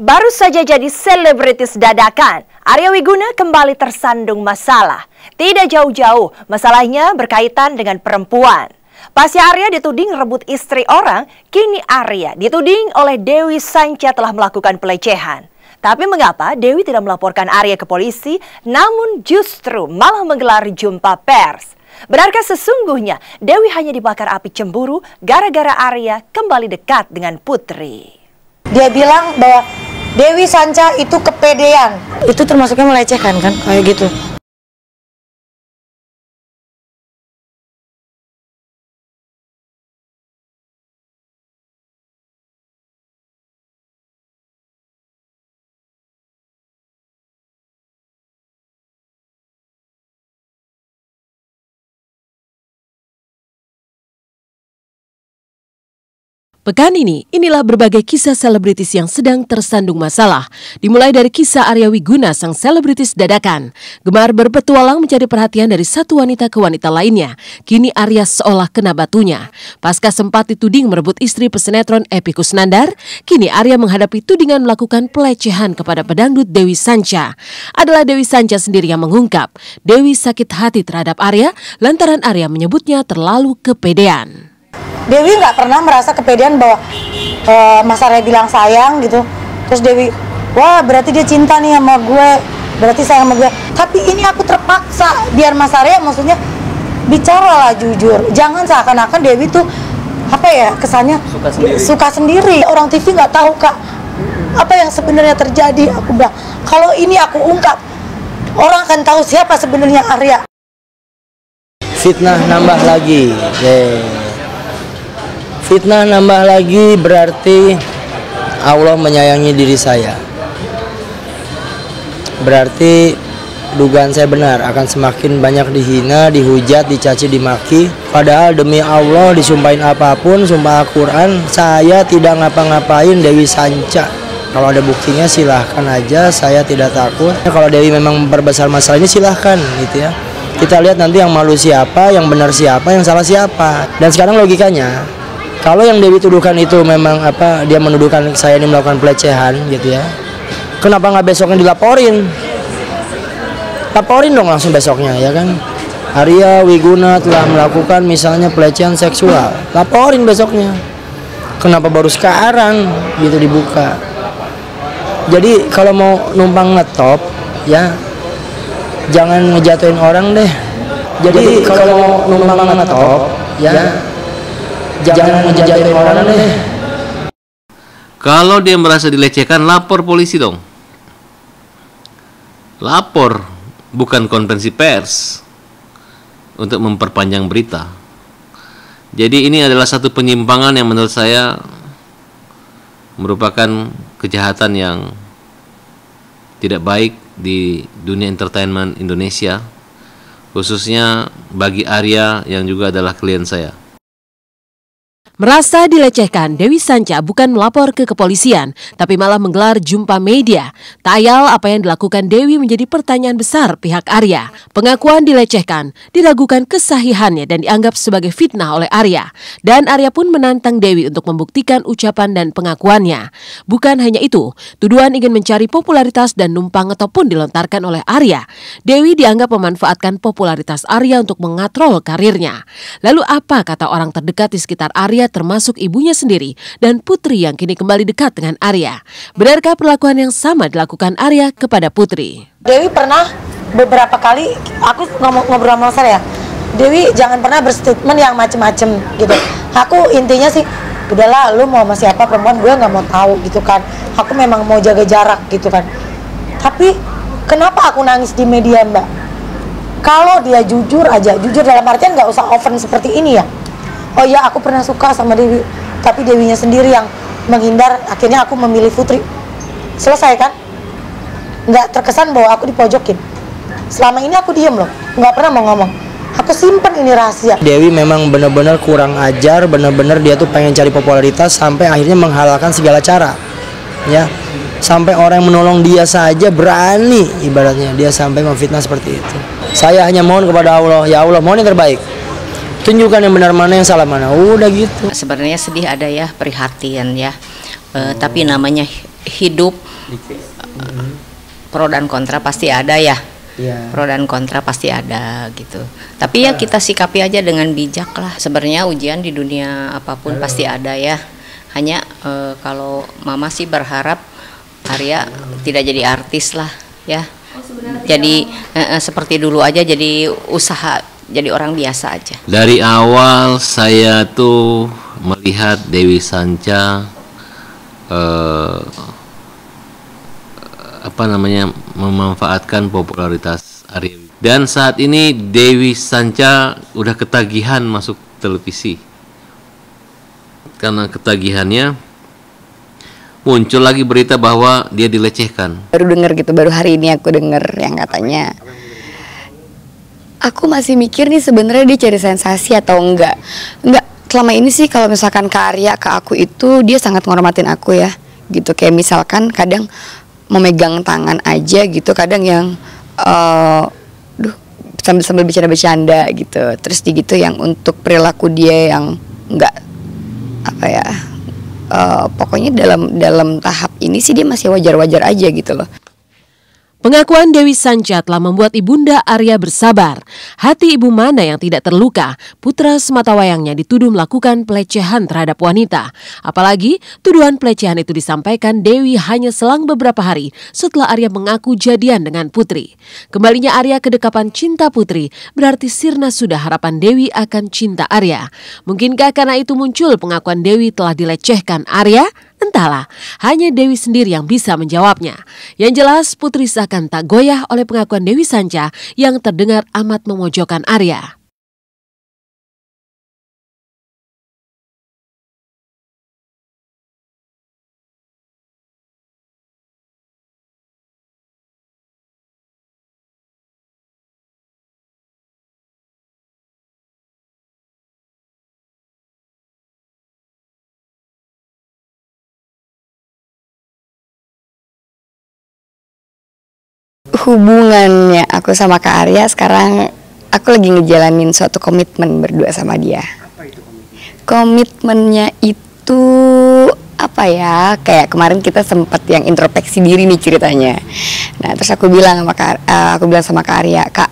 Baru saja jadi selebritis dadakan, Arya Wiguna kembali tersandung masalah. Tidak jauh-jauh, masalahnya berkaitan dengan perempuan. Pasca Arya dituding rebut istri orang, kini Arya dituding oleh Dewi Sanca telah melakukan pelecehan. Tapi mengapa Dewi tidak melaporkan Arya ke polisi, namun justru malah menggelar jumpa pers? Benarkah sesungguhnya Dewi hanya dibakar api cemburu gara-gara Arya kembali dekat dengan Putri? Dia bilang bahwa Dewi Sanca itu kepedean. Itu termasuknya melecehkan kan, kayak gitu. Pekan ini, inilah berbagai kisah selebritis yang sedang tersandung masalah. Dimulai dari kisah Arya Wiguna, sang selebritis dadakan. Gemar berpetualang mencari perhatian dari satu wanita ke wanita lainnya. Kini Arya seolah kena batunya. Pasca sempat dituding merebut istri pesinetron Epy Kusnandar, kini Arya menghadapi tudingan melakukan pelecehan kepada pedangdut Dewi Sanca. Adalah Dewi Sanca sendiri yang mengungkap, Dewi sakit hati terhadap Arya lantaran Arya menyebutnya terlalu kepedean. Dewi nggak pernah merasa kepedean bahwa Mas Arya bilang sayang gitu. Terus Dewi, wah berarti dia cinta nih sama gue, berarti sayang sama gue. Tapi ini aku terpaksa biar Mas Arya maksudnya bicaralah jujur. Jangan seakan-akan Dewi tuh apa ya kesannya suka sendiri. Orang TV nggak tahu Kak apa yang sebenarnya terjadi. Aku bilang kalau ini aku ungkap orang akan tahu siapa sebenarnya Arya. Fitnah nambah lagi. Fitnah nambah lagi berarti Allah menyayangi diri saya. Berarti dugaan saya benar, akan semakin banyak dihina, dihujat, dicaci, dimaki. Padahal demi Allah disumpahin apapun, sumpah Al-Quran, saya tidak ngapa-ngapain Dewi Sanca. Kalau ada buktinya silahkan aja, saya tidak takut. Kalau Dewi memang memperbesar masalah ini silahkan gitu ya. Kita lihat nanti yang malu siapa, yang benar siapa, yang salah siapa. Dan sekarang logikanya, kalau yang Dewi tuduhkan itu memang dia menuduhkan saya ini melakukan pelecehan gitu ya. Kenapa nggak besoknya dilaporin? Laporin dong langsung besoknya ya kan. Arya Wiguna telah melakukan misalnya pelecehan seksual. Laporin besoknya. Kenapa baru sekarang gitu dibuka? Jadi kalau mau numpang ngetop ya jangan ngejatuhin orang deh. Jadi kalau mau numpang ngetop ya jangan ngejatuhin orang deh. Kalau dia merasa dilecehkan, lapor polisi dong. Lapor, bukan konferensi pers untuk memperpanjang berita. Jadi ini adalah satu penyimpangan yang menurut saya merupakan kejahatan yang tidak baik di dunia entertainment Indonesia, khususnya bagi Arya yang juga adalah klien saya. Merasa dilecehkan, Dewi Sanca bukan melapor ke kepolisian, tapi malah menggelar jumpa media. Tak ayal apa yang dilakukan Dewi menjadi pertanyaan besar pihak Arya. Pengakuan dilecehkan, diragukan kesahihannya dan dianggap sebagai fitnah oleh Arya. Dan Arya pun menantang Dewi untuk membuktikan ucapan dan pengakuannya. Bukan hanya itu, tuduhan ingin mencari popularitas dan numpang ngetop pun dilontarkan oleh Arya. Dewi dianggap memanfaatkan popularitas Arya untuk mengatrol karirnya. Lalu apa kata orang terdekat di sekitar Arya, termasuk ibunya sendiri dan Putri yang kini kembali dekat dengan Arya? Benarkah perlakuan yang sama dilakukan Arya kepada Putri? Dewi pernah beberapa kali aku ngobrol sama saya, Dewi jangan pernah berstatement yang macem-macem gitu. Aku intinya sih udahlah, lu mau sama siapa perempuan gue nggak mau tahu gitu kan. Aku memang mau jaga jarak gitu kan. Tapi kenapa aku nangis di media Mbak? Kalau dia jujur aja, jujur dalam artian nggak usah open seperti ini ya. Oh ya, aku pernah suka sama Dewi, tapi Dewinya sendiri yang menghindar. Akhirnya aku memilih Putri. Selesai kan? Nggak terkesan bahwa aku dipojokin. Selama ini aku diem loh, nggak pernah mau ngomong. Aku simpen ini rahasia. Dewi memang benar-benar kurang ajar, benar-benar dia tuh pengen cari popularitas sampai akhirnya menghalalkan segala cara. Ya, sampai orang yang menolong dia saja berani, ibaratnya dia sampai memfitnah seperti itu. Saya hanya mohon kepada Allah, ya Allah mohon yang terbaik. Tunjukkan yang benar mana, yang salah mana. Udah gitu. Sebenarnya sedih ada ya, prihatin ya. Tapi namanya hidup pro dan kontra pasti ada ya. Iya. Pro dan kontra pasti ada gitu. Tapi ya kita sikapi aja dengan bijak lah. Sebenarnya ujian di dunia apapun pasti ada ya. Hanya kalau Mama sih berharap Arya tidak jadi artis lah ya. Jadi seperti dulu aja, jadi usaha, jadi orang biasa aja. Dari awal saya tuh melihat Dewi Sanca memanfaatkan popularitas Arya. Dan saat ini Dewi Sanca udah ketagihan masuk televisi. Karena ketagihannya muncul lagi berita bahwa dia dilecehkan. Baru dengar gitu, baru hari ini aku dengar yang katanya. Aku masih mikir nih sebenarnya dia cari sensasi atau enggak. Enggak, selama ini sih kalau misalkan ke Arya, ke aku itu dia sangat menghormatin aku ya. Gitu, kayak misalkan kadang memegang tangan aja gitu, kadang yang sambil bercanda-bercanda gitu. Terus gitu yang untuk perilaku dia yang enggak apa ya, pokoknya dalam tahap ini sih dia masih wajar-wajar aja gitu loh. Pengakuan Dewi Sanca telah membuat ibunda Arya bersabar. Hati ibu mana yang tidak terluka? Putra sematawayangnya dituduh melakukan pelecehan terhadap wanita. Apalagi tuduhan pelecehan itu disampaikan Dewi hanya selang beberapa hari setelah Arya mengaku jadian dengan Putri. Kembalinya Arya ke dekapan cinta Putri berarti sirna sudah harapan Dewi akan cinta Arya. Mungkinkah karena itu muncul pengakuan Dewi telah dilecehkan Arya? Entahlah, hanya Dewi sendiri yang bisa menjawabnya. Yang jelas Putri seakan tak goyah oleh pengakuan Dewi Sanca yang terdengar amat memojokkan Arya. Hubungannya aku sama Kak Arya sekarang, aku lagi ngejalanin suatu komitmen berdua sama dia. Apa itu komitmen? Komitmennya itu apa ya, kayak kemarin kita sempat yang introspeksi diri nih ceritanya. Nah terus aku bilang sama Kak Arya, Kak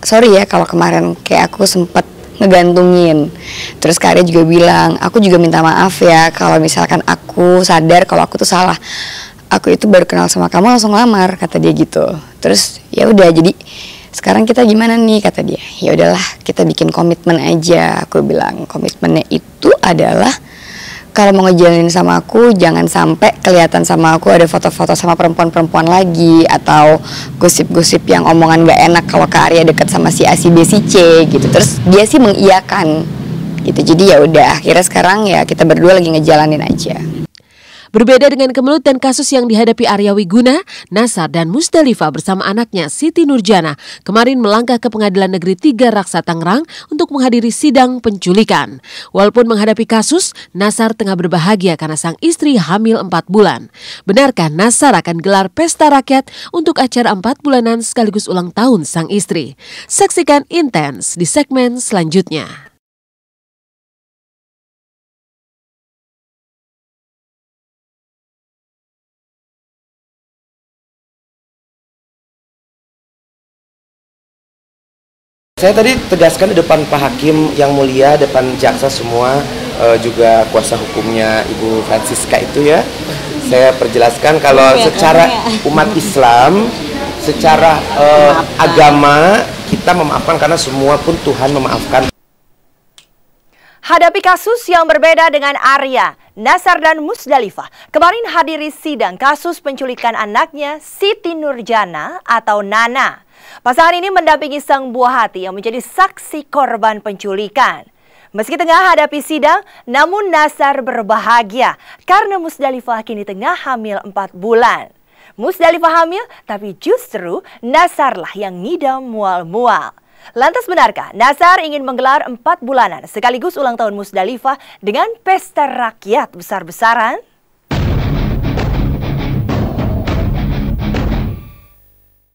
sorry ya kalau kemarin kayak aku sempat ngegantungin. Terus Kak Arya juga bilang, aku juga minta maaf ya kalau misalkan aku sadar kalau aku tuh salah. Aku itu baru kenal sama kamu langsung lamar, kata dia gitu. Terus ya udah, jadi sekarang kita gimana nih, kata dia. Ya udahlah, kita bikin komitmen aja. Aku bilang komitmennya itu adalah kalau mau ngejalanin sama aku jangan sampai kelihatan sama aku ada foto-foto sama perempuan-perempuan lagi atau gosip-gosip yang omongan gak enak kalau Kak Arya deket sama si A, si B, si C gitu. Terus dia sih mengiyakan gitu. Jadi ya udah, akhirnya sekarang ya kita berdua lagi ngejalanin aja. Berbeda dengan kemelut dan kasus yang dihadapi Arya Wiguna, Nasar dan Musdalifah bersama anaknya Siti Nurjana kemarin melangkah ke Pengadilan Negeri 3 Raksa Tangerang untuk menghadiri sidang penculikan. Walaupun menghadapi kasus, Nasar tengah berbahagia karena sang istri hamil 4 bulan. Benarkah Nasar akan gelar pesta rakyat untuk acara 4 bulanan sekaligus ulang tahun sang istri? Saksikan Intens di segmen selanjutnya. Saya tadi tegaskan di depan Pak Hakim yang mulia, depan jaksa semua, juga kuasa hukumnya Ibu Francisca itu ya. Saya perjelaskan kalau secara umat Islam, secara agama kita memaafkan karena semua pun Tuhan memaafkan. Hadapi kasus yang berbeda dengan Arya, Nasar dan Musdalifah kemarin hadiri sidang kasus penculikan anaknya Siti Nurjana atau Nana. Pasangan ini mendampingi sang buah hati yang menjadi saksi korban penculikan. Meski tengah hadapi sidang, namun Nasar berbahagia karena Musdalifah kini tengah hamil 4 bulan. Musdalifah hamil, tapi justru Nasarlah yang ngidam mual-mual. Lantas benarkah Nasar ingin menggelar 4 bulanan sekaligus ulang tahun Musdalifah dengan pesta rakyat besar-besaran?